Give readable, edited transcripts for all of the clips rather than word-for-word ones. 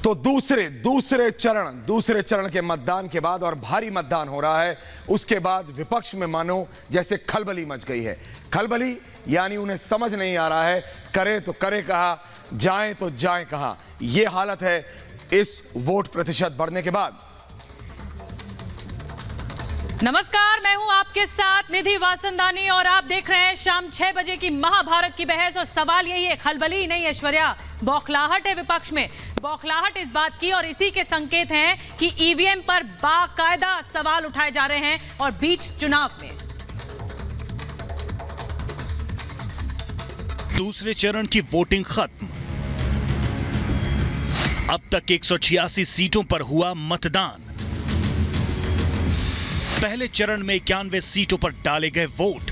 तो दूसरे चरण के मतदान के बाद और भारी मतदान हो रहा है, उसके बाद विपक्ष में मानो जैसे खलबली मच गई है। खलबली यानी उन्हें समझ नहीं आ रहा है, करे तो करे कहां, जाएं तो जाएं कहां। यह हालत है इस वोट प्रतिशत बढ़ने के बाद। नमस्कार, मैं हूं आपके साथ निधि वासंदानी और आप देख रहे हैं शाम 6 बजे की महाभारत की बहस। और सवाल यही है, खलबली नहीं ऐश्वर्या, बौखलाहट है विपक्ष में। बौखलाहट इस बात की और इसी के संकेत हैं कि ईवीएम पर बाकायदा सवाल उठाए जा रहे हैं और बीच चुनाव में। दूसरे चरण की वोटिंग खत्म। अब तक 186 सीटों पर हुआ मतदान। पहले चरण में 91 सीटों पर डाले गए वोट।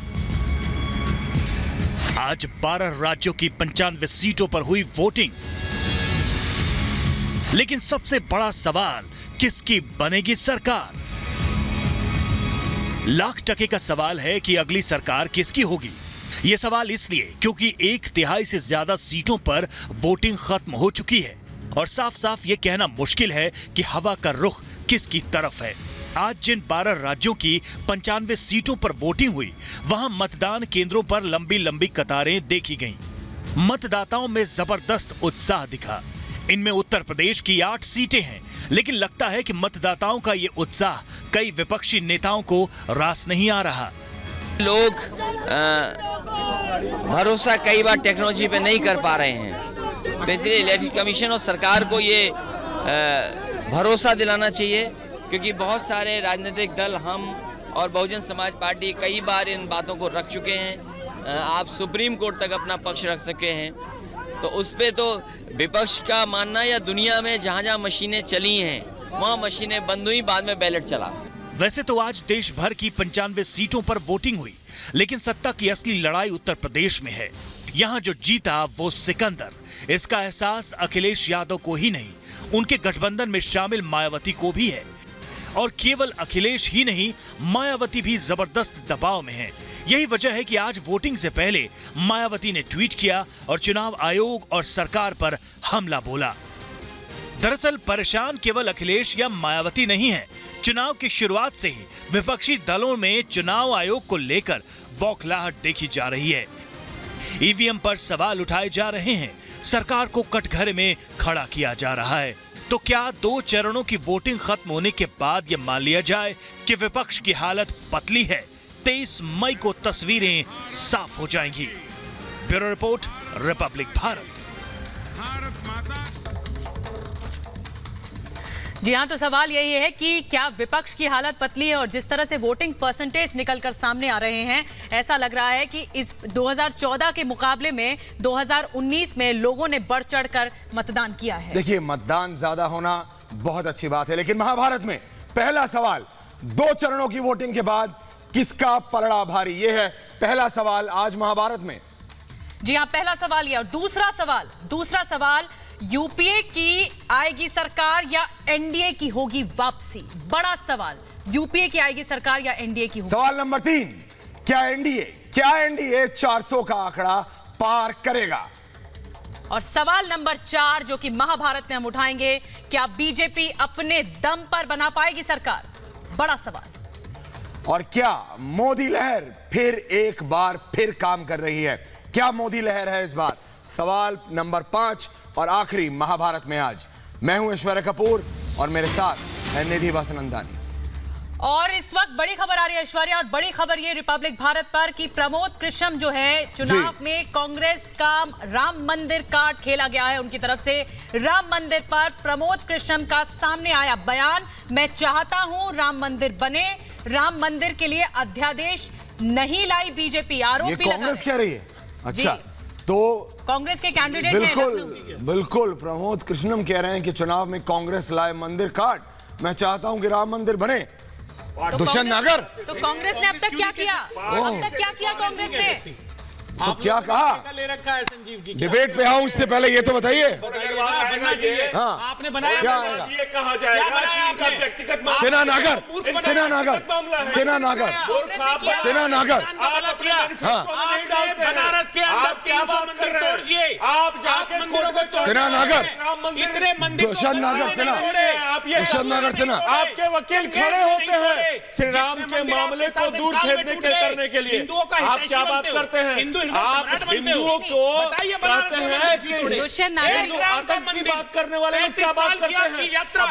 आज 12 राज्यों की 95 सीटों पर हुई वोटिंग। लेकिन सबसे बड़ा सवाल, किसकी बनेगी सरकार? लाख टके का सवाल है कि अगली सरकार किसकी होगी। यह सवाल इसलिए क्योंकि 1/3 से ज्यादा सीटों पर वोटिंग खत्म हो चुकी है और साफ साफ यह कहना मुश्किल है कि हवा का रुख किसकी तरफ है। आज जिन 12 राज्यों की 95 सीटों पर वोटिंग हुई, वहां मतदान केंद्रों पर लंबी लंबी कतारें देखी गईं। मतदाताओं में जबरदस्त उत्साह दिखा। इनमें उत्तर प्रदेश की 8 सीटें हैं, लेकिन लगता है कि मतदाताओं का ये उत्साह कई विपक्षी नेताओं को रास नहीं आ रहा। लोग भरोसा कई बार टेक्नोलॉजी पे नहीं कर पा रहे हैं, तो इसलिए इलेक्शन कमीशन और सरकार को ये भरोसा दिलाना चाहिए, क्योंकि बहुत सारे राजनीतिक दल, हम और बहुजन समाज पार्टी कई बार इन बातों को रख चुके हैं। आप सुप्रीम कोर्ट तक अपना पक्ष रख सके हैं, तो उस पे तो विपक्ष का मानना या दुनिया में जहां जहां मशीनें चली हैं वहां मशीनें बंद हुई, बाद में बैलेट चला। वैसे तो आज देश भर की 95 सीटों पर वोटिंग हुई, लेकिन सत्ता की असली लड़ाई उत्तर प्रदेश में है। यहां जो जीता वो सिकंदर। इसका एहसास अखिलेश यादव को ही नहीं, उनके गठबंधन में शामिल मायावती को भी है। और केवल अखिलेश ही नहीं, मायावती भी जबरदस्त दबाव में है। यही वजह है कि आज वोटिंग से पहले मायावती ने ट्वीट किया और चुनाव आयोग और सरकार पर हमला बोला। दरअसल परेशान केवल अखिलेश या मायावती नहीं है। चुनाव की शुरुआत से ही विपक्षी दलों में चुनाव आयोग को लेकर बौखलाहट देखी जा रही है। ईवीएम पर सवाल उठाए जा रहे हैं, सरकार को कटघरे में खड़ा किया जा रहा है। तो क्या 2 चरणों की वोटिंग खत्म होने के बाद यह मान लिया जाए कि विपक्ष की हालत पतली है? 23 मई को तस्वीरें साफ हो जाएंगी। Bureau report, Republic Bharat. जी हां, तो सवाल यही है कि क्या विपक्ष की हालत पतली है? और जिस तरह से वोटिंग परसेंटेज निकलकर सामने आ रहे हैं, ऐसा लग रहा है कि इस 2014 के मुकाबले में 2019 में लोगों ने बढ़ चढ़कर मतदान किया है। देखिए, मतदान ज्यादा होना बहुत अच्छी बात है, लेकिन महाभारत में पहला सवाल, 2 चरणों की वोटिंग के बाद किसका पलड़ा भारी? यह है पहला सवाल आज महाभारत में। जी हां, पहला सवाल यह। और दूसरा सवाल, यूपीए की आएगी सरकार या एनडीए की होगी वापसी? बड़ा सवाल, यूपीए की आएगी सरकार या एनडीए की होगी? सवाल नंबर 3, क्या एनडीए 400 का आंकड़ा पार करेगा? और सवाल नंबर 4 जो कि महाभारत में हम उठाएंगे, क्या बीजेपी अपने दम पर बना पाएगी सरकार? बड़ा सवाल। और क्या मोदी लहर एक बार फिर काम कर रही है? क्या मोदी लहर है इस बार? सवाल नंबर 5 और आखिरी महाभारत में आज। मैं हूं ऐश्वर्या कपूर और मेरे साथ है निधि वासंदानी। और इस वक्त बड़ी खबर आ रही है ऐश्वर्या, और बड़ी खबर ये रिपब्लिक भारत पर कि प्रमोद कृष्णम जो है, चुनाव में कांग्रेस का राम मंदिर कार्ड खेला गया है उनकी तरफ से। राम मंदिर पर प्रमोद कृष्णम का सामने आया बयान, मैं चाहता हूं राम मंदिर बने, राम मंदिर के लिए अध्यादेश नहीं लाई बीजेपी। आरोप भी लगा कांग्रेस कह रही है। अच्छा, तो कांग्रेस के कैंडिडेट हैं। बिल्कुल प्रमोद कृष्णम कह रहे हैं कि चुनाव में कांग्रेस लाए मंदिर कार्ड, मैं चाहता हूं कि राम मंदिर बने। तो दुष्यंत नागर, तो कांग्रेस ने अब तक क्या किया? कांग्रेस ने तो क्या कहा? ले रखा है संजीव जी। डिबेट पे आऊं इससे पहले ये तो बताइए। बनना चाहिए। हाँ, आपने बनाया क्या था? आएगा? ये कहा जाएगा कि इनका व्यक्तिगत मामला सेना नागर, सेना नागर, मामला है। सेना नागर, सेना नागर। आप अपने मैनिफेस्टो में नहीं डालते हैं। बनारस के अंदर आप क्या 300 बात कर मंदिर रहे तोड़ दिए। हैं? आप जाके मंदिरों को तोड़ सेना नागर, इतने मंदिर दुष्यंत नागर सेना, आप ये दुष्यंत नागर सेना। आपके वकील खड़े होते हैं श्री राम के मामले को दूर खेदने के करने के लिए। आप क्या बात करते हैं? आप हिंदुओं को कहते हैं कि दुष्यंत नागर आतंक की बात करने वाले लोग क्या बात करते हैं?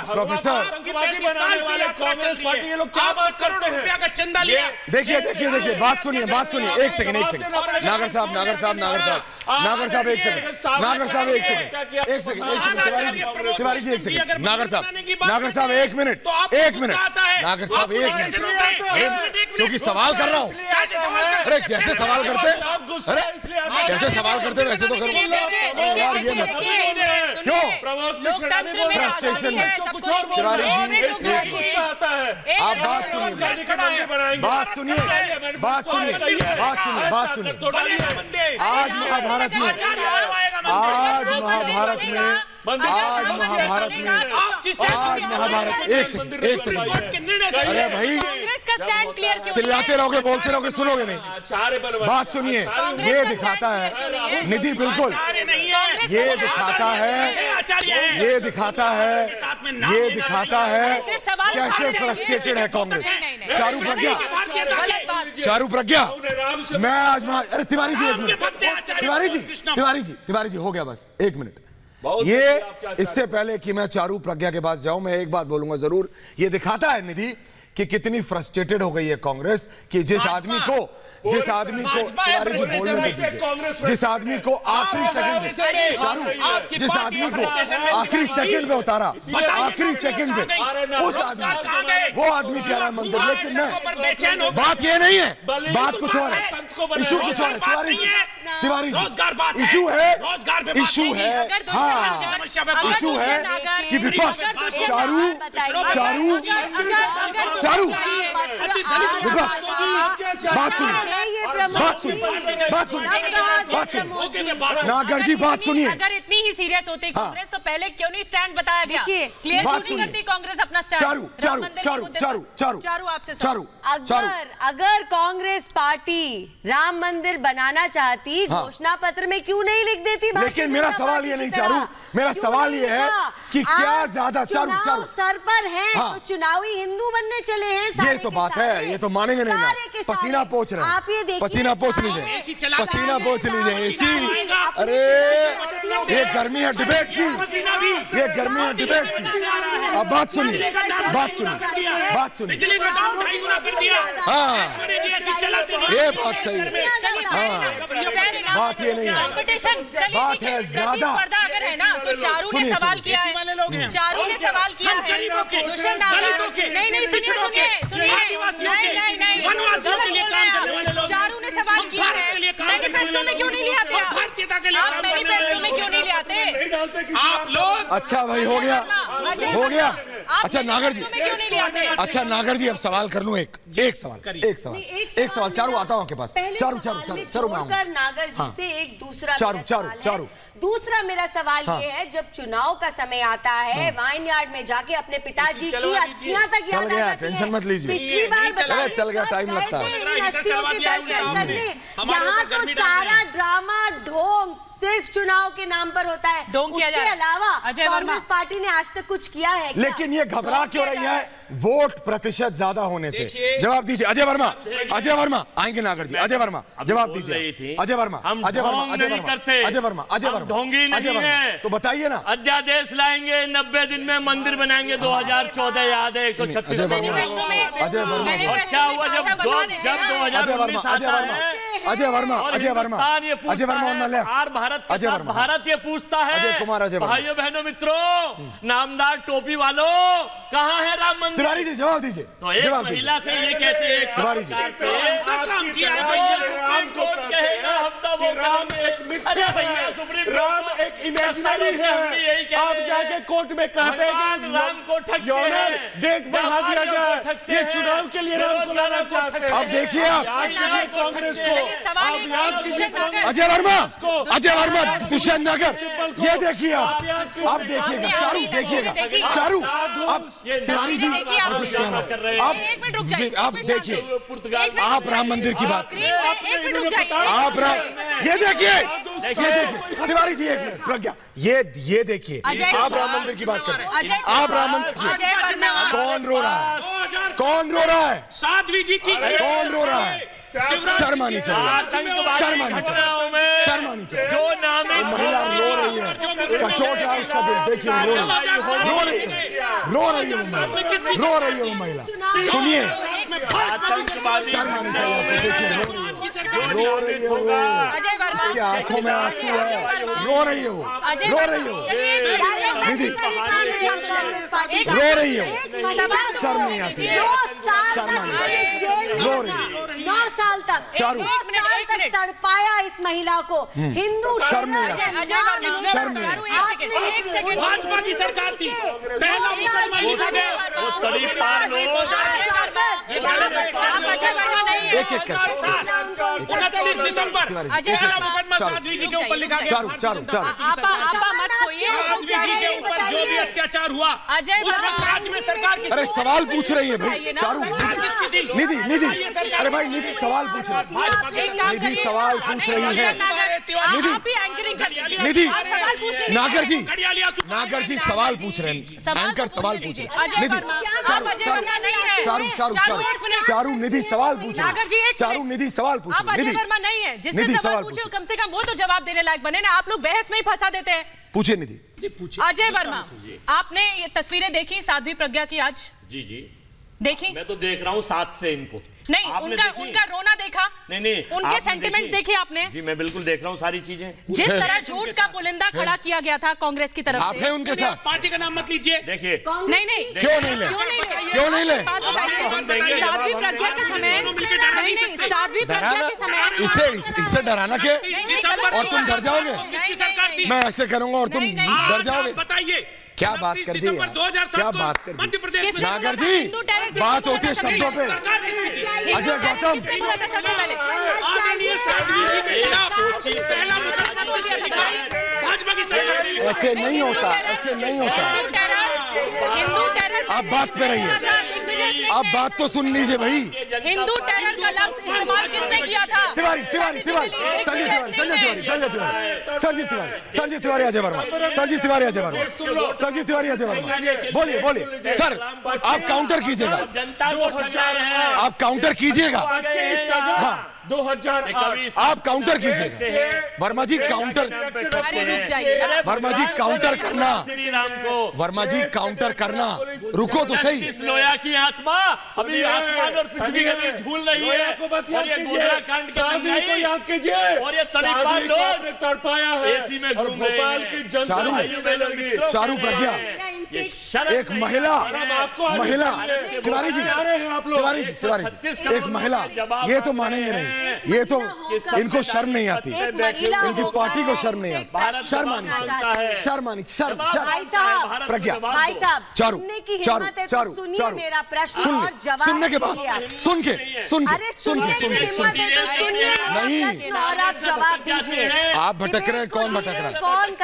प्रोफेसर, आतंकवादी बनाने वाले कांग्रेस पार्टी ये लोग क्या बात करते हैं? रुपया का चंदा लिया। देखिए देखिए देखिए, बात सुनिए, बात सुनिए, एक सेकंड, एक सेकंड। नागर साहब, नागर साहब, नागर साहब, नागर साहब, एक सेकंड, नागर साहब, एक सेकंड, एक सेकंड, एक सेकंड, तिवारी जी एक सेकंड, नागर साहब, नागर साहब एक मिनट, एक मिनट, नागर साहब एक मिनट, क्योंकि सवाल कर रहा हूँ। अरे जैसे सवाल करते, अरे जैसे सवाल करते वैसे तो करो यार, ये मत क्यों फ्रस्ट्रेशन में तिवारी जी गुस्सा आता है। आप बात सुनिए, बात सुनिए, बात सुनिए, बात सुनिए, बात सुनिए। आज महाभारत में, आज महाभारत में, आज महाभारत में, आज महाभारत, एक सेकंड, एक सेकंड, अरे भाई कांग्रेस का स्टैंड क्लियर क्यों? चिल्लाते रहोगे, बोलते रहोगे, सुनोगे नहीं। बात सुनिए, ये दिखाता है निधि, बिल्कुल ये दिखाता है, ये दिखाता है, ये दिखाता है कैसे फ्रस्ट्रेटेड है कांग्रेस। चारू प्रज्ञा, चारू प्रज्ञा, मैं आज अरे तिवारी जी एक मिनट, तिवारी जी, तिवारी जी, तिवारी जी हो गया बस एक मिनट। ये इससे पहले कि मैं चारू प्रज्ञा के पास जाऊं, मैं एक बात बोलूंगा जरूर। ये दिखाता है निधि कि कितनी फ्रस्ट्रेटेड हो गई है कांग्रेस, कि जिस आदमी को जिस आदमी को तिवारी जी बोलने दीजिए, जिस आदमी को आखिरी सेकंड में चारू, जिस आदमी को आखिरी सेकंड में उतारा, आखिरी सेकंड में उस आदमी, वो आदमी कह रहा है मंदिर, लेकिन मैं, बात ये नहीं है, बात कुछ और है, इशू कुछ और है। तिवारी जी, तिवारी जी, इशू है, इशू है, हाँ इशू है कि विपक्ष चारू, चारू, चारू, विपक्ष, बात सुनिए, बात सुनिए, बात सुनिए, बात सुनिए, नागर जी बात सुनिए। अगर इतनी ही सीरियस होती कांग्रेस तो पहले क्यों नहीं स्टैंड बताया गया? क्लियर क्यों नहीं करती कांग्रेस अपना स्टैंड? चारू, चारू, चारू, चारू, चारू, चारू आपसे चारू, अगर कांग्रेस पार्टी राम मंदिर बनाना चाहती, घोषणा पत्र में क्यों नहीं लिख देती? लेकिन मेरा सवाल ये नहीं चारू, मेरा सवाल ये है कि क्या ज्यादा, चारू, चारू सर पर है तो चुनावी हिंदू बनने चले हैं। ये तो बात है, ये तो मानेंगे नहीं ना। पसीना पोंछ रहे हैं, आप ये देखिए, पसीना पोंछ लीजिए, पसीना पोंछ लीजिए, एसी, अरे ये गर्मी है डिबेट की, ये गर्मी है डिबेट की। अब बात सुनिए, बात सुनिए, बात सुनिए, हाँ ये बात सही है, हाँ बात ये नहीं है, बात है ज्यादा। अगर है ना तो चारू ने सवाल किया है, चारू ने सवाल किया है, दुष्यंत नागर, नहीं नहीं सुनिए सुनिए सुनिए, नहीं नहीं नहीं, चारू ने सवाल किया है, मैनिफेस्टो में क्यों नहीं ले आते आप? मैनिफेस्टो में क्यों नहीं ले आते आप लोग? अच्छा भाई हो गया, हो गया। अच्छा नागर जी, क्यों नहीं ले आते? अच्छा नागर जी अब सवाल कर लूं, एक सवाल, एक सवाल, चारू आता हूं आपके पास, चारू, चारू, चारू, चारू मैं आऊंगा नागर जी से एक दूसरा चारू, चारू, चारू, दूसरा मेरा सवाल ये है, जब चुनाव का समय आता है, वाइन यार्ड में जाके अपने पिताजी की अस्थियां तक चल गया, टेंशन मत लीजिए, पिछली बार बताया, चल गया, टाइम लगता है। इन अस्थियों के दर्शन करने, यहाँ तो सारा ड्रामा ढोंग सिर्फ चुनाव के नाम पर होता है, उसके अलावा कांग्रेस पार्टी ने आज तक कुछ किया है क्या? लेकिन ये घबरा क्यों रही है वोट प्रतिशत ज्यादा होने से? जवाब दीजिए अजय वर्मा, अजय वर्मा आएंगे नागर जी, अजय वर्मा जवाब दीजिए, अजय वर्मा, अजय वर्मा, अजय वर्मा, अजय वर्मा, अजय वर्मा, ढोंगी नहीं है तो बताइए ना। अध्यादेश लाएंगे, 90 दिन में मंदिर बनाएंगे, 2014 याद है, 136 अजय वर्मा, क्या हुआ जब 2019 आता है? अजय वर्मा, अजय वर्मा, अजय वर्मा, अजय वर्मा, भारत ये पूछता है, अजय कुमार, अजय वर्मा, भाइयों बहनों मित्रों, नामदार टोपी वालों, कहाँ है राम मंदिर? तिवारी जी जवाब दीजिए, तो एक महिला से ये कहते हैं तिवारी जी, राम को कहेगा हम तो वो राम एक मिथ्या है, राम एक इमेजिनरी है। आप जाके कोर्ट में कहते हैं कि राम को ठगते हैं, डेट बढ़ा दिया जाए, ये चुनाव के लिए राम को लाना चाहते हैं। अब देखिए आप कांग्रेस को सवाल आप याद कीजिए कांग्रेस अजय वर्मा, अजय वर्मा, दुष्यंत नगर, ये देखिए आप देखिएगा, चारू देखिएगा, चारू आप तिवारी जी आप देखिए, आप राम मंदिर की बात आप ये देखिए तिवारी जी, एक मिनट प्रज्ञा, ये देखिए, आप राम मंदिर की बात कर रहे हैं, आप राम मंदिर की, कौन रो रहा है, कौन रो रहा है, साध्वी जी की कौन रो रहा है, शर्म आनी चाहिए, शर्म आनी चाहिए, शर्म आनी चाहिए, जो नाम है महिला रो रही है, कचोट रहा है उसका दिल, देखिए रो रही है, रो रही है वो महिला, सुनिए, आतंकवादी शर्म आनी चाहिए आपको, देखिए रो रही है वो, उसकी आंखों में आंसू है, रो रही है वो, रो रही है वो, निधि रो रही है वो, शर्म नहीं आती, शर्म आनी चाहिए, रो रही है, 9 साल तक, चारू, 9 साल तक तड़पाया इस महिला को, हिंदू शर्म नहीं आती, शर्म नहीं आती, भाजपा की सरकार थी, पहला मुकदमा लिखा गया, एक एक करके 29 दिसंबर पहला मुकदमा साध्वी जी के ऊपर लिखा गया, चारू साध्वी जी के ऊपर जो भी अत्याचार हुआ उस वक्त राज्य में सरकार की, अरे सवाल पूछ रही है भाई, चारू किसकी थी? निधि, अरे भाई निधि सवाल पूछ रही है, निधि सवाल पूछ रही है, निधि नागर जी सवाल पूछ रहे हैं, एंकर सवाल पूछ रहे हैं, निधि चारू निधि सवाल पूछ रहे हैं, चारू निधि सवाल पूछ रहे हैं, अजय वर्मा नहीं है, जिसने सवाल पूछे कम से कम वो तो जवाब देने लायक बने ना, आप लोग बहस में ही फंसा देते हैं। पूछे निधि। अजय वर्मा, आपने ये तस्वीरें देखी साध्वी प्रज्ञा की आज? जी देखी? मैं तो देख रहा हूँ साथ से इनको, नहीं उनका रोना देखा? नहीं उनके सेंटिमेंट्स देखे आपने? जी मैं बिल्कुल देख रहा हूँ सारी चीजें, जिस तरह झूठ का पुलिंदा खड़ा किया गया था कांग्रेस की तरफ आप हैं उनके साथ, पार्टी का नाम मत लीजिए, देखिए नहीं क्यों नहीं ले साध्वी प्रज्ञा के समय, नहीं साध्वी प्रज्ञा के समय इसे डराना के, और तुम डर जाओगे, किसकी सरकार थी? मैं ऐसे करूंगा और तुम डर जाओगे, बताइए क्या बात कर दी, 2007 क्या बात कर मध्य प्रदेश में नागर जी, बात होती है शब्दों पे, अजय गौतम आदरणीय साध्वी जी के खिलाफ पहला मुकदमा किसने लिखा? भाजपा की सरकार ने। ऐसे नहीं होता, ऐसे नहीं होता, आप बात पे रहिए, आप बात तो सुन लीजिए भाई, हिंदू टेरर का लफ्ज इस्तेमाल किसने किया था? तिवारी संजीव तिवारी अजय वर्मा, संजीव तिवारी अजय वर्मा, बोलिए सर, आप काउंटर कीजिएगा, जनता को ठग रहे हैं, आप काउंटर कीजिएगा, हाँ 2008 आप काउंटर कीजिएगा, वर्मा जी काउंटर, वर्मा जी काउंटर करना, श्री राम को, वर्मा जी काउंटर करना, रुको तो सही, इस लोया की आत्मा अभी आसमान और पृथ्वी के बीच झूल रही है, और ये गोधरा कांड की को याद कीजिए, और ये तड़पाए लोग तड़पाया है, एसी में और घूम रहे भोपाल हैं। की जनता चारू प्रज्ञा, एक महिला, तिवारी जी, एक महिला, ये तो मानेंगे नहीं, ये तो इनको शर्म नहीं आती, इनकी पार्टी को शर्म नहीं आती, शर्म आनी चाहिए, शर्म प्रज्ञा, भाई साहब, चारू सुनने की हिम्मत है तो सुनिए मेरा प्रश्न और जवाब सुनने के बाद दीजिए। सुन के नहीं, और आप जवाब दीजिए। आप भटक रहे हैं, कौन भटक रहा है,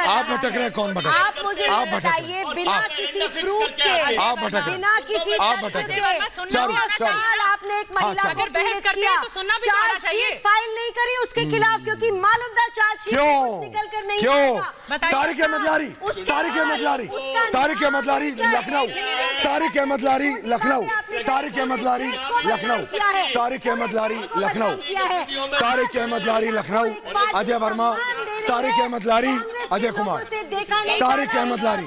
आप भटक रहे हैं, कौन भटक रहा है, आप मुझे बताइए, बिना किसी प्रूफ के, आप भटक रहे, बिना किसी आप भटक रहे, चारू आपने एक महिला को अगर बहस करते हैं तो सुनना भी आना चाहिए, फाइल नहीं करी उसके खिलाफ, क्योंकि मालूम था चार्जशीट निकल कर नहीं क्यों? आएगा। तारिक अहमद लारी लखनऊ, तारिक अहमद लारी लखनऊ, तारिक अहमद लारी लखनऊ, अजय वर्मा, तारिक अहमद लारी, अजय कुमार, तारिक अहमद लारी,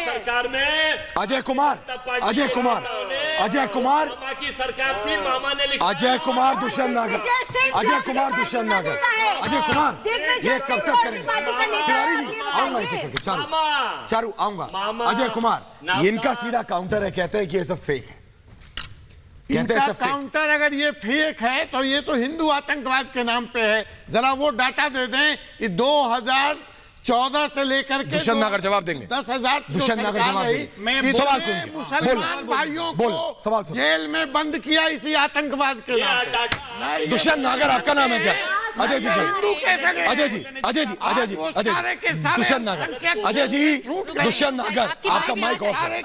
सरकार में अजय कुमार की सरकार थी, मामा ने लिखा, अजय कुमार दुष्यंत नागर, ये कब तक करेंगे? तिवारी जी आऊंगा इसी करके, चारू आऊंगा, अजय कुमार, इनका सीधा काउंटर है, कहते हैं कि ये सब फेक है, इनका काउंटर अगर ये फेक है तो ये तो हिंदू आतंकवाद के नाम पे है। जरा वो डाटा दे दें कि 14 से लेकर के दुष्यंत नागर जवाब देंगे। 10,000 दुष्यंत नागर जवाब देंगे। सवाल सुनिए। मुसलमान भाइयों को सवाल सुन। जेल में बंद किया इसी आतंकवाद के नाम। दुष्यंत नागर आपका नाम है क्या? अजय जी, हिंदू कैसे? अजय जी, अजय जी, अजय जी, दुष्यंत नागर, अजय जी, दुष्यंत नागर, आपका माइक ऑफ है।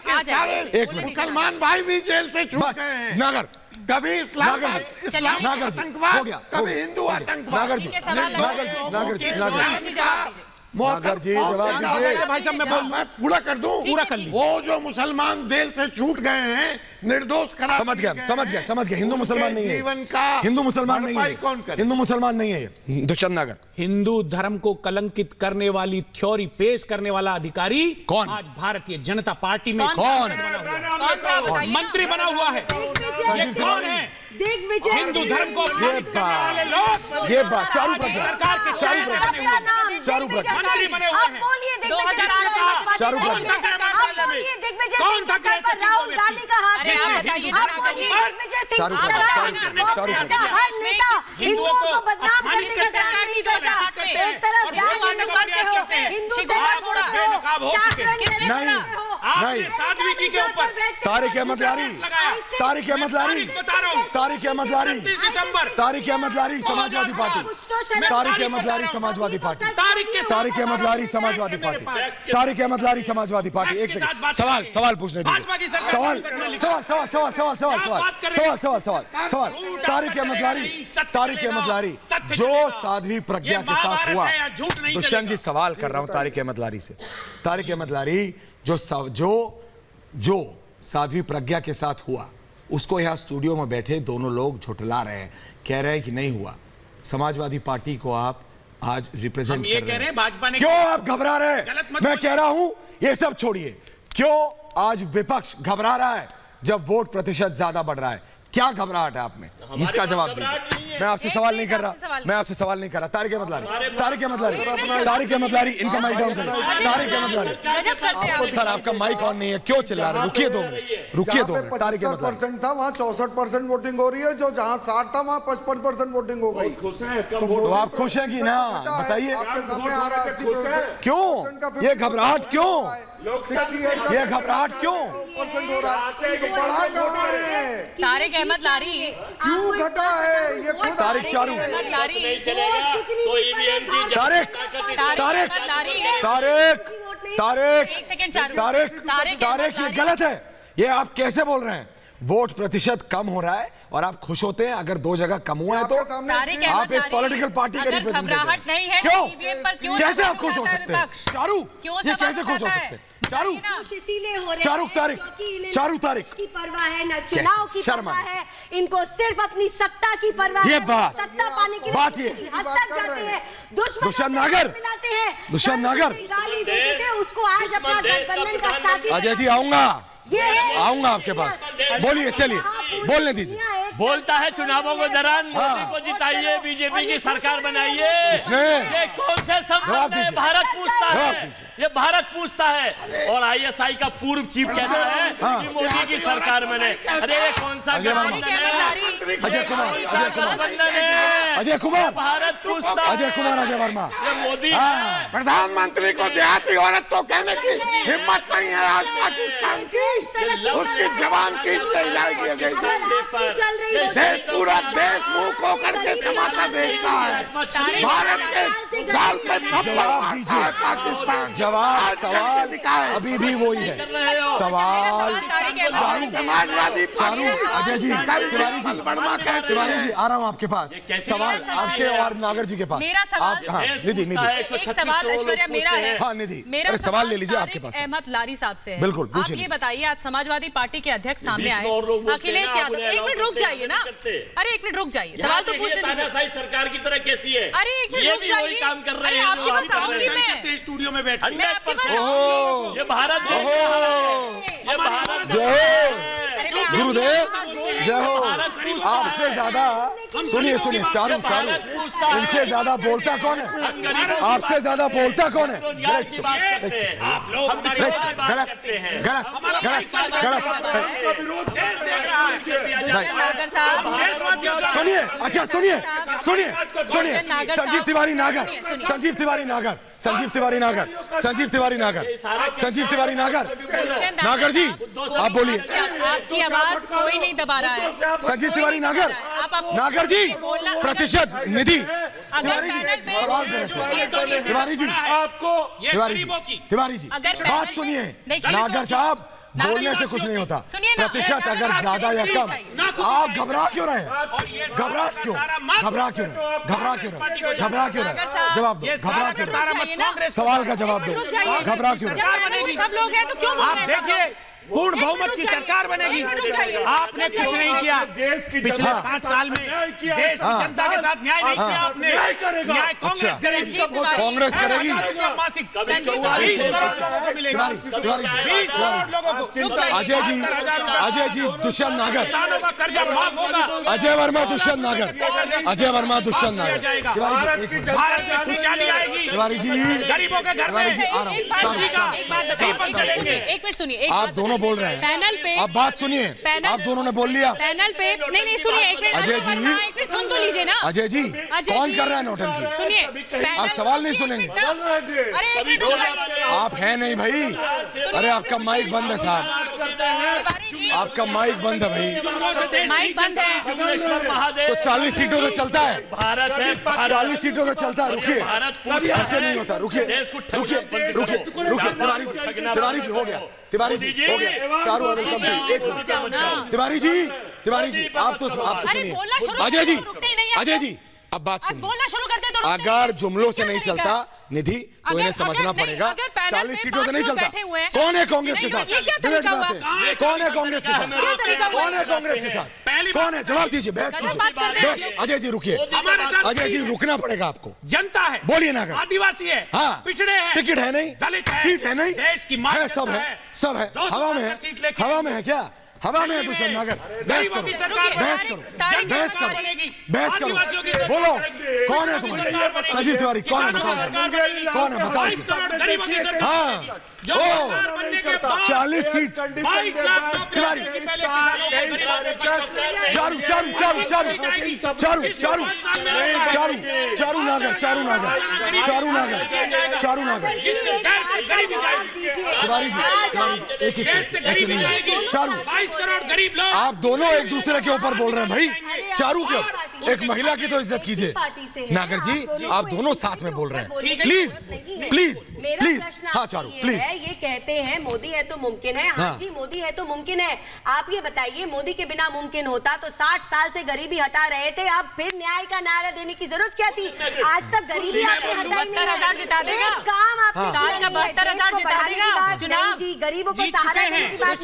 एक मिनट। मुसलमान भाई भी जेल से छूट गए हैं। नागर, कभी इस्लाम आतंकवाद, कभी हिंदू आतंकवाद। नागर जी, नागर जी, नागर जी, नागर जी जवाब दीजिए। भाई साहब मैं पूरा कर दूं? पूरा कर लीजिए। वो जो मुसलमान जेल से छूट गए हैं, निर्दोष करार समझ गया। हिंदू मुसलमान नहीं है, जीवन का हिंदू मुसलमान नहीं है, कौन करे? हिंदू मुसलमान नहीं है। दुष्यंत नागर, हिंदू धर्म को कलंकित करने वाली थ्योरी पेश करने वाला अधिकारी कौन? आज भारतीय जनता पार्टी में कौन? मंत्री बना हुआ है। ये कौन है? दिग्विजय हिंदू धर्म को ये बात चारू प्रज्ञा, सरकार के चारू प्रज्ञा, चारू प्रज्ञा, मंत्री बने हुए हैं। चारू प्रज्ञा, कौन था राहुल गांधी का हाथ हिंदुओं को बदनाम करने का काम नहीं करता। एक तरफ नहीं, साध्वी जी के ऊपर तारिक अहमद लारी, तारिक अहमद लारी, तारिक अहमद लारी, तारिक अहमद लारी समाजवादी पार्टी, तारिक अहमद लारी समाजवादी पार्टी, तारिक अहमद लारी समाजवादी पार्टी, तारिक अहमद लारी समाजवादी पार्टी। एक सेकंड, सवाल पूछने दीजिए। सवाल तारिक अहमद लारी जो साध्वी प्रज्ञा के साथ हुआ। दुष्यंत जी सवाल कर रहा हूं तारिक अहमद लारी से। तारिक अहमद लारी जो साध्वी प्रज्ञा के साथ हुआ, उसको यहाँ स्टूडियो में बैठे दोनों लोग झुठला रहे हैं, कह रहे हैं कि नहीं हुआ। समाजवादी पार्टी को आप आज रिप्रेजेंट कर रहे हैं। भाजपा ने क्यों आप घबरा रहे हैं? मैं कह रहा हूं ये सब छोड़िए। क्यों आज विपक्ष घबरा रहा है जब वोट प्रतिशत ज्यादा बढ़ रहा है? क्या घबराहट है आप में? इसका जवाब दीजिए। मैं आपसे सवाल नहीं कर रहा, मैं आपसे सवाल नहीं कर रहा। तारिक अहमद लारी, तारिक अहमद लारी, तारिक अहमद लारी, इनका माइक डाउन करें। तारिक अहमद लारी, सर आपका माइक ऑन नहीं है, क्यों चिल्ला रहे? रुकिए 2 मिनट, रुकिए 2 मिनट। तारिक अहमद लारी था, वहाँ 64% वोटिंग हो रही है, जो जहाँ 60 था वहाँ 55% वोटिंग हो गई। तो आप खुश हैं कि ना? बताइए आपके सामने आ रहा है। क्यों ये घबराहट? क्यों ये घबराहट? क्यों हो रहा है? तारिक अहमद लारी क्यों घटा है ये? तारिक चारू, नहीं चलेगा तो ईवीएम की तारिक, तारिक, तारिक, तारिक, तारिक, तारिक, ये गलत है। ये आप कैसे बोल रहे हैं? वोट प्रतिशत कम हो रहा है और आप खुश होते हैं अगर 2 जगह कम हुआ है तो? आप एक पॉलिटिकल पार्टी का रिप्रेजेंटेटिव हैं। क्यों? कैसे आप खुश हो सकते हैं? चारू, ये कैसे खुश हो सकते हैं? चारू, इसीलिए हो रहे चारू तारिक, चारू तारिक की परवाह है न चुनाव की परवाह है, इनको सिर्फ अपनी सत्ता की परवाह ये है। बात, सत्ता पाने के बात लिए ये हद तक जाते हैं। दुष्यंत नागर, दुष्यंत नागर, गाली देते थे, उसको आज अपना गठबंधन का साथी। अजय जी आऊंगा आपके पास। बोलिए, चलिए बोलने दीजिए। बोलता है चुनावों के दौरान मोदी को जिताइए, बीजेपी की सरकार बनाइए। ये कौन से शब्द है? भारत पूछता है, ये भारत पूछता है। और आईएसआई का पूर्व चीफ कहता है कि मोदी की सरकार बने। अरे ये कौन सा गठबंधन है? अजय कुमार, गठबंधन है। अजय कुमार, भारत पूछता है। अजय कुमार, अजय वर्मा, ये मोदी प्रधानमंत्री को देहाती औरत तो कहने की हिम्मत नहीं है आज पाकिस्तान की। उसकी जवान खींच नहीं जाएगी। देश पूरा देश मुंह को करके तमाशा देखता है। भारत के गाल पे थप्पड़ मारता है पाकिस्तान। जवाब, सवाल अभी भी वही है। सवाल समाजवादी चारू, अजय जी, तिवारी जी, तिवारी जी आ रहा हूँ आपके पास। सवाल आपके और नागर जी के पास। मेरा सवाल, हाँ, निधि, एक सवाल ऐश्वर्या मेरा है। हाँ निधि, मेरा सवाल ले लीजिए आपके पास। अहमद लारी साहब से है। बिल्कुल, आप ये बताइए, आज समाजवादी पार्टी के अध्यक्ष सामने आए अखिलेश यादव। एक मिनट रुक जाइए ना। अरे एक मिनट रुक जाइए, सवाल तो पूछने दीजिए। सरकार की तरह कैसी है? अरे एक मिनट रुक जाइए। काम कर रहे हैं स्टूडियो में बैठे। ये भारत, ये भारत गुरुदेव जय हो। आपसे ज्यादा सुनिए, चारू, इनसे ज्यादा बोलता कौन है? आपसे ज्यादा बोलता कौन है? आप लोग गलत, सुनिए, अच्छा सुनिए, संजीव तिवारी नागर, संजीव तिवारी नागर, संजीव तिवारी नागर, संजीव तिवारी नागर, नागर जी आप बोलिए। आपकी आवाज कोई नहीं दबा रहा है। संजीव तिवारी नागर, नागर जी प्रतिशत निधि, अगर तिवारी जी आपको तिवारी जी बात सुनिए। नागर साहब बोलने से कुछ नहीं होता, प्रतिशत अगर ज्यादा या कम, आप घबरा क्यों रहे हैं? घबरा क्यों? घबरा क्यों? घबरा क्यों? घबरा क्यों? जवाब दो, घबरा क्यों? सवाल का जवाब दो, घबरा क्यों? सब लोग हैं तो क्यों आप देखिए पूर्ण बहुमत की सरकार बनेगी। आपने कुछ नहीं किया पिछले 5 साल में, देश की जनता के साथ न्याय नहीं किया आपने। न्याय कांग्रेस करेगी, कांग्रेस करेगी। मासिक 20 करोड़ लोगों को मिलेगा, 20 करोड़ लोगों को। अजय जी दुष्यंत नागर, किसानों का कर्जा माफ होगा। अजय वर्मा दुष्यंत नागर, अजय वर्मा दुष्यंत नागर, भारत में खुशहाली आएगी, तिवारी जी गरीबों के घर में खुशी का दीपक जलेंगे। एक मिनट सुनिए, आप दोनों बोल रहे हैं पैनल पे, आप बात सुनिए, आप दोनों ने बोल लिया। पैनल पे नहीं सुनिए, एक मिनट अजय जी, एक मिनट सुन तो लीजिए ना। अजय जी कौन कर रहा है नौटंकी? सुनिए, आप सवाल नहीं सुनेंगे। अरे एक मिनट रुकिए। आप हैं नहीं भाई, अरे आपका माइक बंद है साहब, आपका माइक बंद है भाई, माइक बंद है। तो 40 सीटों से चलता है, भारत है, 40 सीटों से चलता है। रुकिए, भारत ऐसे नहीं होता, रुकिए रुकिए रुकिए रुकिए। तिवारी जी हो गया, तिवारी जी हो गया, चारों ओर तिवारी जी आप तो सुनिए। अजय जी अब बात सुनिए। बोलना शुरू कर दे तो अगर जुमलों से नहीं चलता निधि तो इन्हें समझना पड़ेगा। 40 सीटों से नहीं चलता। कौन है कांग्रेस के साथ? कौन है कांग्रेस के साथ? कौन है कांग्रेस के साथ? कौन है? जवाब दीजिए, बहस कीजिए। अजय जी रुकिए, अजय जी रुकना पड़ेगा आपको। जनता है, बोलिए ना, आदिवासी है, हाँ, पिछड़े हैं, टिकट है नहीं, दलित है, सीट है नहीं, देश की है, सब है, सब है, हवा में है, हवा में है क्या? हवा में है दुष्यंत नागर। बहस करो, बहस करो, बहस करो, बहस करो, बोलो कौन है तुम्हारे? संजीव तिवारी कौन है? बताओ कौन है, बताओ। हाँ, ओ 40 सीट, 22 लाख तिवारी, चारू चारू चारू चारू चारू चारू चारू नागर, चारू नागर, चारू नागर, चारू नागर। तिवारी जी एक ऐसे नहीं, चारू 22 करोड़ गरीब लोग। आप दोनों एक दूसरे के ऊपर बोल रहे हैं भाई। चारू क्यों? एक महिला की तो इज्जत कीजिए। नागर जी आप दोनों साथ में बोल रहे हैं, प्लीज प्लीज प्लीज। हाँ चारू प्लीज। ये कहते हैं मोदी है तो मुमकिन है। हाँ जी मोदी है तो मुमकिन है। आप ये बताइए मोदी के बिना मुमकिन होता तो 60 साल से गरीबी हटा रहे थे, अब फिर न्याय का नारा देने की जरूरत क्या थी? आज तक गरीबी आपने हटाई नहीं। 72,000 जिता देगा, काम आपने साल का 72,000 जिता देगा चुनाव जी। गरीबों को सहारा देने की बात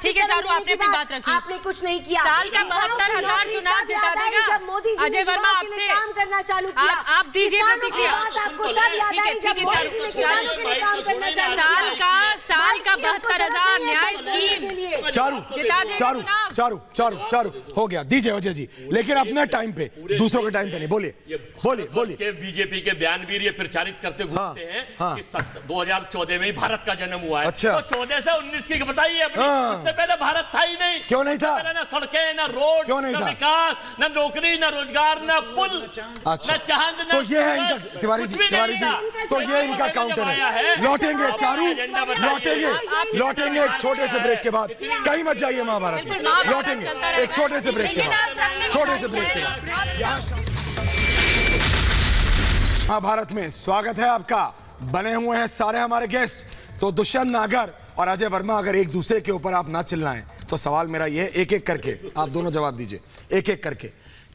ठीक है चारू आपने अपनी बात रखी, आपने कुछ नहीं किया। साल का 72,000 चुनाव जिता देगा। जब मोदी जी अजय वर्मा आपसे काम करना चालू किया, आप दीजिए प्रतिक्रिया। आपको तब याद आई जब मोदी जी ने किसानों के लिए काम करना चालू किया। साल का 72,000 न्याय स्कीम चारू चारू चारू चारू चारू हो गया, दीजिए अजय जी, लेकिन अपने टाइम पे, दूसरों के टाइम पे नहीं। बोलिए बोलिए बोलिए। बीजेपी के बयानवीर ये प्रचारित करते घूमते हैं कि 2014 में ही भारत का जन्म हुआ है। अच्छा। तो 14 से 19 की बताइए अपनी। उससे पहले भारत था ही नहीं। क्यों नहीं था? ना सड़कें, ना रोड, क्यों नहीं ना था? विकास, ना नौकरी, ना रोजगार, ना पुल, अच्छा। ना चांद, ना तो ये है इनका, तिवारी जी, तिवारी जी, तो ये इनका काउंटर है। लौटेंगे चारू, लौटेंगे एक छोटे से ब्रेक के बाद। कहीं मत जाइए महाभारत में, लौटेंगे एक छोटे से ब्रेक के बाद, छोटे से ब्रेक के बाद। महाभारत में स्वागत है आपका। बने हुए हैं सारे हमारे गेस्ट। तो दुष्यंत नागर और अजय वर्मा, अगर एक दूसरे के ऊपर आप ना चिल्लाएं तो सवाल मेरा ये, एक एक करके आप दोनों जवाब दीजिए, एक एक करके।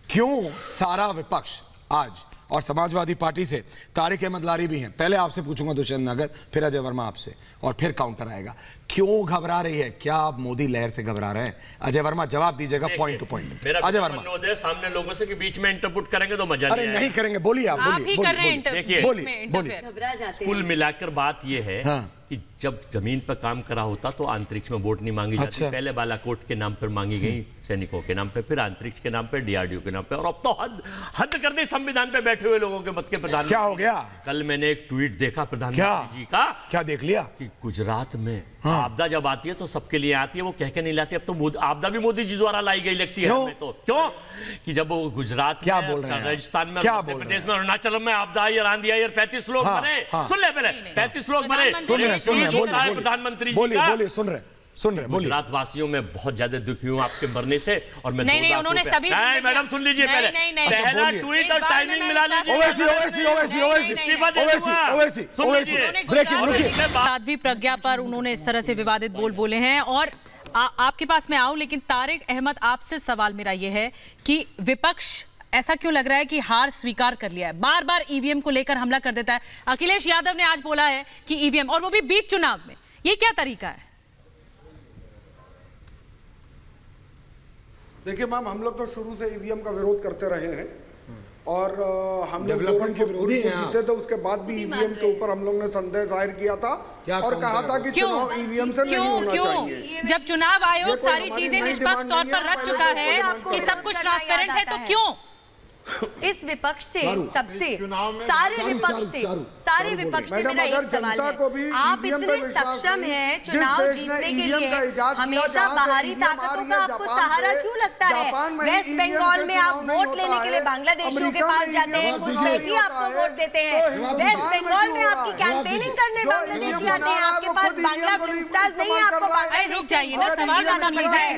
क्यों सारा विपक्ष आज, और समाजवादी पार्टी से तारिक अहमद लारी भी हैं, पहले आपसे पूछूंगा दुष्यंत नागर, फिर अजय वर्मा आपसे, और फिर काउंटर आएगा। क्यों घबरा रही है? क्या आप मोदी लहर से घबरा रहे हैं? अजय वर्मा जवाब दीजिएगा point two point. Ajay Verma सामने लोगों से कि बीच में इंटरपुट करेंगे तो मजा अरे नहीं करेंगे, बोलिए आप, बोलिए देखिए बोलिए। कुल मिलाकर बात यह है कि जब जमीन पर काम करा होता तो अंतरिक्ष में वोट नहीं मांगी जाती। अच्छा। पहले बालाकोट के नाम पर मांगी गई सैनिकों के नाम पे, फिर अंतरिक्ष के नाम पे, डीआरडीओ के नाम पे, और अब तो हद कर दी संविधान पे बैठे हुए लोगों के मत के प्रधानमंत्री। क्या हो गया? कल मैंने एक ट्वीट देखा प्रधानमंत्री जी का। क्या देख लिया? कि गुजरात में आपदा जब आती है तो सबके लिए आती है, वो कह के नहीं लाती। अब तो आपदा भी मोदी जी द्वारा लाई गई लगती है हमें तो। क्यों? कि जब वो गुजरात क्या बोल रहे हैं? राजस्थान में, क्या मध्य प्रदेश में, अरुणाचल में आपदा आई, आंधी आई और 35 लोग मरे। सुन ले पहले, 35 लोग मरे। प्रधानमंत्री बोलिए, सुन रहे, बोलिए। गुजरात वासियों में बहुत ज्यादा दुखी हूँ आपके मरने से। और मैं नहीं, उन्होंने सभी नहीं मैडम सुन लीजिए पहले, पहला ट्वीट और टाइमिंग मिला लीजिए। साध्वी प्रज्ञा पर उन्होंने इस तरह से विवादित बोले हैं। और आपके पास मैं आऊं, लेकिन तारिक अहमद आपसे सवाल मेरा ये है कि विपक्ष ऐसा क्यों लग रहा है कि हार स्वीकार कर लिया है, बार बार ईवीएम को लेकर हमला कर देता है। अखिलेश यादव ने आज बोला है कि ईवीएम, और वो भी बीच चुनाव में, ये क्या तरीका है? देखिए मैम, हम लोग तो शुरू से ईवीएम का विरोध करते रहे हैं और हम लोग जीते थे, उसके बाद भी ईवीएम के ऊपर हम लोग ने संदेह जाहिर किया था और कहा था कि चुनाव ईवीएम से नहीं होना चाहिए। जब चुनाव आयोग सारी चीजें निष्पक्ष तौर पर रख चुका है कि सब कुछ ट्रांसपेरेंट है, तो क्यों इस विपक्ष से, सबसे, सारे विपक्ष से मेरा एक सवाल है, आप इतने सक्षम हैं चुनाव जीतने के लिए, हमेशा बाहरी ताकतों का आपको सहारा क्यों लगता है? वेस्ट बंगाल में आप वोट लेने के लिए बांग्लादेशियों के पास जाते हैं, कुछ लड़की आपको वोट देते हैं। वेस्ट बंगाल में आपकी कैंपेनिंग करने बांग्लादेशी आते हैं, आपके पास बांग्ला फिल्म स्टार्स नहीं है, आपको रुक जाइए ना, सवाल का मिलता है।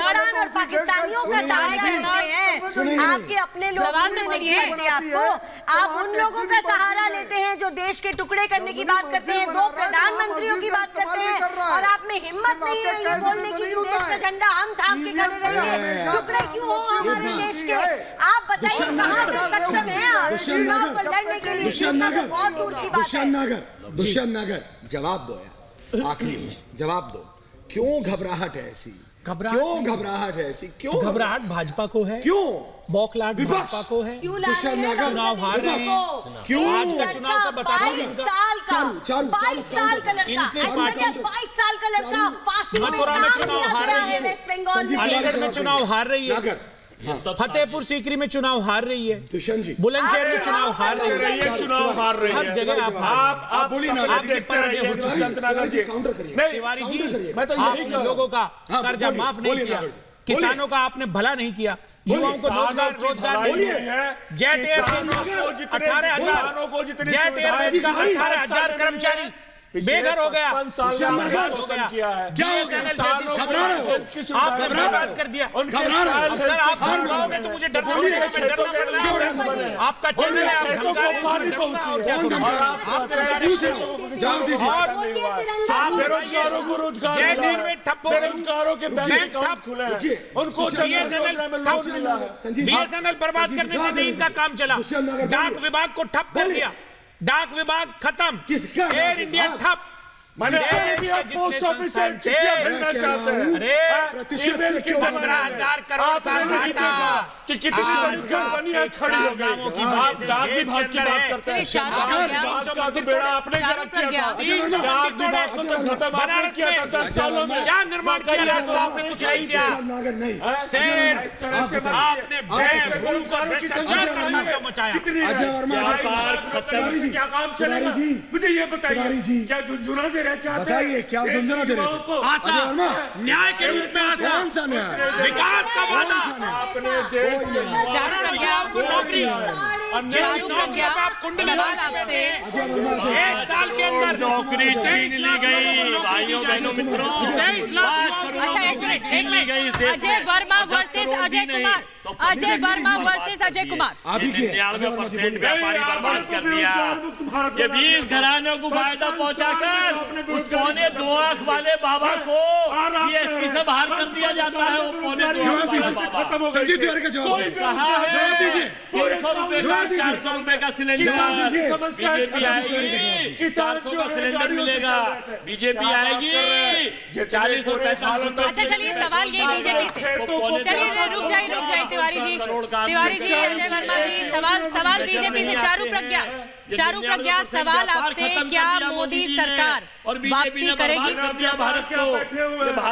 और पाकिस्तानियों का सहारा, आपके अपने लोग आपको, आप उन लोगों का सहारा लेते हैं जो देश के टुकड़े करने की बात करते हैं, 2 प्रधानमंत्रियों की बात करते हैं, और आप में हिम्मत नहीं है ये बोलने की देश का झंडा हम थाम के खड़े रहे, टुकड़े क्यों हो हमारे देश के? आप बताइए कहां से सक्षम है आप चुनाव को लड़ने के लिए? बहुत दूर की बात है। दुष्यंत नगर, जवाब दो यार, आखिरी जवाब दो, क्यों घबराहट है ऐसी? क्यों घबराहट है ऐसी? क्यों घबराहट भाजपा को है? क्यों बौखलाहट भाजपा को है? चुनाव हार रहे हैं, क्यों? आज का चुनाव का बता दो। 22 साल का लड़का, 22 साल का लड़का फांसी में मथुरा में चुनाव हार रही है, वेस्ट बंगाल में अलीगढ़ में चुनाव हार रही है, फतेहपुर सीकरी में चुनाव हार रही है, दुष्यंत जी बुलंदशहर में चुनाव हार रही है, चुनाव हार रही है, हर जगह आप बोलिए ना, आप पराजय हो चुकी है। काउंटर करिए। नहीं तिवारी जी, मैं तो यही आपने लोगों का कर्जा माफ नहीं किया, किसानों का आपने भला नहीं किया, युवाओं को रोजगार नहीं दिया, जेट एयरवेज का 18,000, जेट एयरवेज का 18,000 कर्मचारी बेघर हो गया, बर्बाद हो गया। आपने बर्बाद कर दिया। सर आप धमकाओगे तो मुझे डरना पड़ेगा, आपका चैनल है, आप बेरोजगारों को रोजगार, बेरोजगारों के बैंक ठप खुले हैं, उनको बीएसएनएल बर्बाद करने से नहीं इनका काम चला, डाक विभाग को ठप कर दिया, डाक विभाग खत्म, एयर इंडिया ठप, पोस्ट ऑफिस से चिट्ठियां भेजना चाहते हैं। ईमेल की 15,000 करोड़ कि कितनी बड़ी कंपनी है खड़ी हो गई। आप डाक विभाग की बात करते हैं, डाक विभाग का तो बेड़ा आपने गर्क किया था, डाक विभाग को तो खत्म आपने किया था 10 सालों में। क्या निर्माण किया आपने? कुछ नहीं किया, आपने क्या काम चलेगा मुझे ये बताइए। क्या झुंझुना दे रहे चाहते हैं? क्या झुंझुना दे रहे थे? आशा, न्याय के रूप में आशा, विकास का वादा, अपने देश को नौकरी, आप कुंडली आपसे 1 साल के अंदर नौकरी छीन ली गई। भाइयों बहनों मित्रों, 23 लाख नौकरी छीन ली गई इस देश में। अजय वर्मा वर्सेस अजय कुमार, अजय वर्मा वर्सेस अजय कुमार, 99% व्यापारी बर्बाद कर दिया। ये 20 घरानों को फायदा पहुंचाकर उस पौने 2 आंख वाले बाबा को जीएसटी से बाहर कर दिया जाता है। वो पौने 2 आंख वाला बाबा कहा है 300 रुपए का 400 रुपए का सिलेंडर, बीजेपी आएगी 400 का सिलेंडर मिलेगा, बीजेपी आएगी 40 रुपए का। अच्छा चलिए सवाल ये बीजेपी से, चलिए रुक जाइए तिवारी जी, अजय वर्मा जी, सवाल बीजेपी से। चारू प्रज्ञा, चारू प्रज्ञा, सवाल आपसे, क्या मोदी सरकार वापसी करेगी? भारत को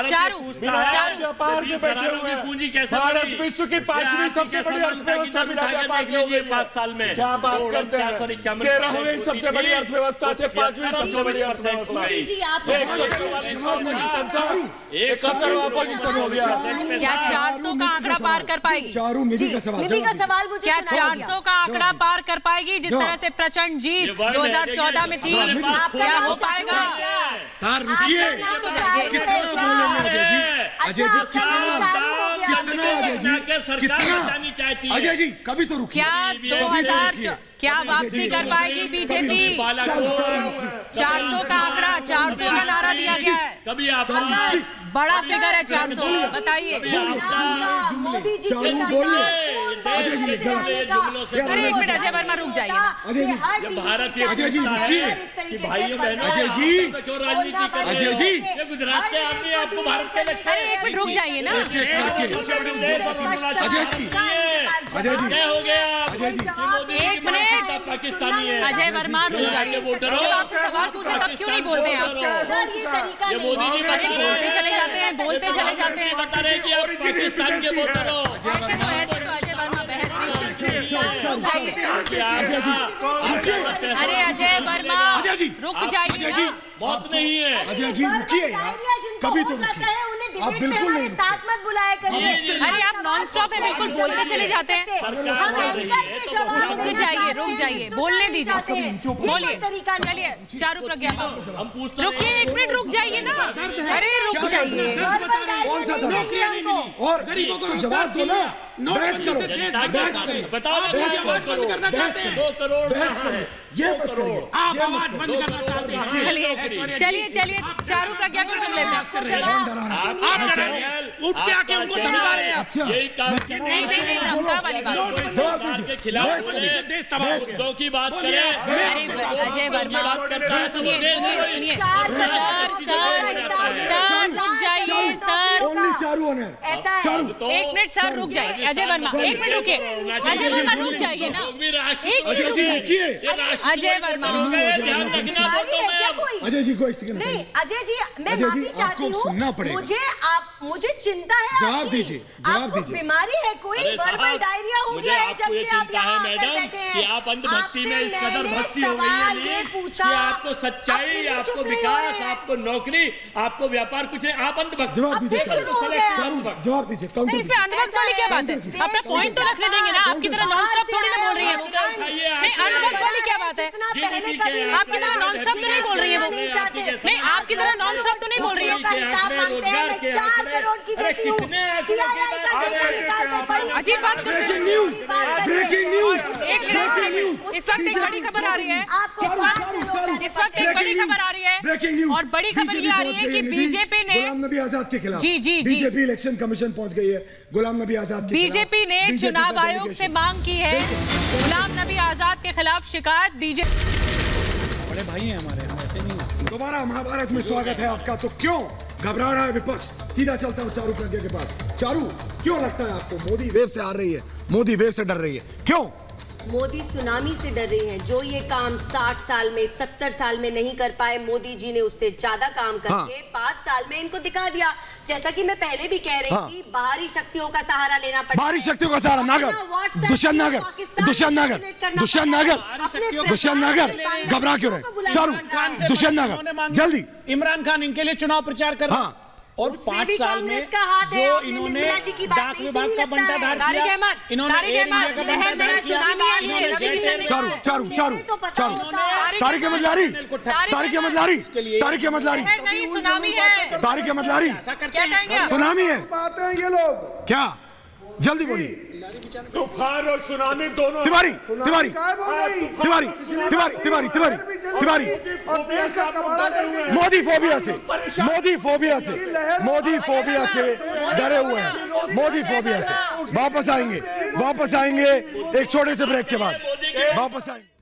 चारू, व्यापार के बैठे हुए पूंजी कैसे भारत विश्व की 5वीं सबसे बड़ी अर्थव्यवस्था बिना व्यापार के हो गई 5 साल में। क्या बात करते हैं? 13वीं सबसे बड़ी अर्थव्यवस्था से 5वीं सबसे बड़ी अर्थव्यवस्था। मोदी जी आप 71 अपोजिशन हो गया। क्या 400 का आंकड़ा पार कर पाएगी? चारू निधि का सवाल, निधि का सवाल मुझे क्या सुनाइए। 400 का आंकड़ा पार कर पाएगी? जिस तरह से प्रचंड जीत 2014 में थी, क्या हो पाएगा? सर रुकिए, कितना बोलेंगे अजय जी? अजय जी कितना अजय जी कभी तो रुकिए। क्या 2000 क्या वापसी कर पाएगी बीजेपी? 400 का आंकड़ा, 400 का नारा दिया गया है। कभी आप बड़ा फिगर है 400, बताइए। मोदी जी चारू बोलिए। अरे एक मिनट अजय वर्मा रुक जाइए ना। अजय जी, भारत अजय जी रुकिए। कि भाइयों बहनों अजय जी, क्यों राजनीति कर रहे अजय हो? जी, ये गुजरात के आदमी आपको भारत के लगता अरे एक मिनट रुक जाइए ना। अजय जी, अजय जी, क्या हो गया? अजय जी, एक मिनट पाकिस्तानी है। अजय वर्मा रुक जाइए। जब आपसे सवाल पूछे तब क्यों नहीं बोलते हैं आप? ये मोदी जी बता रहे बोलते चले जाते हैं, बोलते चले जाते हैं। बता रहे कि आप पाकिस्तान के वोटर हो। ऐसे तो अजय वर्मा बहस नहीं होती। अरे अजय वर्मा अजय जी, रुक जाइए। अजय जी, बहुत नहीं है। अजय जी रुकिए यार, कभी तो रुकिए। आप बिल्कुल नहीं साथ मत बुलाया करिए। अरे आप नॉन स्टॉप है, बिल्कुल बोलते चले जाते हैं। रुक जाइए, रुक जाइए, बोलने दीजिए, बोलिए। चलिए चारू प्रज्ञा, हम पूछते रुकिए एक मिनट, रुक जाइए ना। अरे रुक जाइए। कौन सा था? और गरीबों को जवाब दो ना, बहस करो, बहस करो। बताओ ना, 2 करोड़ ये मत करो, आप आवाज बंद करना चाहते हैं? चलिए चारू प्रज्ञा को सुन लेते हैं। आप उठ के आके उनको धमका रहे हैं। अच्छा, यही काम नहीं धमका वाली बात। सरकार के खिलाफ मुद्दों की बात करें। अरे अजय वर्मा सुनिए, सर रुक जाइए, सर ओनली चारू ने। चारू, एक मिनट सर रुक जाइए। अजय वर्मा एक मिनट रुकिए। अजय वर्मा रुक जाइए ना, एक मिनट अजय जी रुकिए। अजय वर्मा ध्यान रखना वोटों में अब। अजय जी को एक सेकंड नहीं अजय जी, मैं अजय जी, माफी चाहती आपको हूँ। सुनना पड़ेगा। मुझे चिंता है। जवाब आपकी। दीजिए, जवाब आपको दीजिए। बीमारी है कोई? अरे वर्बल साहब, डायरिया हो मुझे गया है आपको जब ये से आप चिंता है यहाँ आकर मैडम बैठे हैं। कि आप अंधभक्ति में इस कदर आपसे भक्ति हो गई सवाल है ये कि पूछा। आपको सच्चाई, अब आपको चुप नहीं हो विकास, रहे हैं। आपको नौकरी, आपको व्यापार कुछ नहीं, आप अंधभक्त। जवाब दीजिए। फिर शुरू हो गया। जवाब दीजिए। काउंटर इसमें अंधभक्त वाली क्या बात है? अपना पॉइंट तो रखने देंगे ना। आपकी तरह नॉन स्टॉप थोड़ी ना बोल रही है। नहीं अंधभक्त वाली क्या बात है? आपकी तरह नॉन स्टॉप तो नहीं बोल रही है वो। नहीं आपकी तरह नॉन स्टॉप तो नहीं बोल रही है। अजीब बात करते ब्रेकिंग हैं। न्यूज, ब्रेकिंग न्यूज, एक मिनट, इस वक्त एक बड़ी खबर आ रही है। इस वक्त एक बड़ी खबर आ रही है। Breaking news. और बड़ी खबर ये आ रही है कि बीजेपी ने गुलाम नबी आजाद के खिलाफ, जी, जी, जी। बीजेपी इलेक्शन कमीशन पहुंच गई है गुलाम नबी आजाद के खिलाफ। बीजेपी ने चुनाव आयोग से मांग की है गुलाम नबी आजाद के खिलाफ शिकायत। बीजेपी बड़े भाई हैं हमारे, ऐसे नहीं होता। दोबारा महाभारत में स्वागत है आपका। तो क्यों घबरा रहा है विपक्ष? सीधा चलता हूं चारू प्रज्ञा के पास। चारू, क्यों लगता है आपको मोदी वेव से हार रही है, मोदी वेव से डर रही है? क्यों? मोदी सुनामी से डर रही हैं। जो ये काम 60 साल में 70 साल में नहीं कर पाए, मोदी जी ने उससे ज्यादा काम करके 5 साल में इनको दिखा दिया। जैसा कि मैं पहले भी कह रही थी, बाहरी शक्तियों का सहारा लेना पड़ता है। बाहरी शक्तियों का सहारा, नागर, दुष्यंत नागर, दुष्यंत नागर, दुष्यंत नागर, दुष्यंत नागर, घबरा क्यों रहे? चारू, दुष्यंत नागर, जल्दी। इमरान खान इनके लिए चुनाव प्रचार कर रहे हैं। और 5 साल में जो इन्होंने डाक विभाग का बंटाधार किया, इन्होंने एयर इंडिया का बंटाधार किया, चारू, चारू, चारू, चारू, तारिक अहमद लारी, तारिक अहमद लारी, तारिक अहमद लारी, सुनामी है। तारिक अहमद लारी, क्या कहेंगे? सुनामी है। बात है ये लोग क्या? जल्दी बोलिए। तूफान और सुनामी दोनों। तिवारी, तिवारी, गायब हो गई। तिवारी, तिवारी, तिवारी, तिवारी, तिवारी। और देश का कबाड़ा करके मोदी फोबिया से, मोदी फोबिया से, मोदी फोबिया से डरे हुए हैं। मोदी फोबिया से वापस आएंगे, वापस आएंगे एक छोटे से ब्रेक के बाद, वापस आएंगे।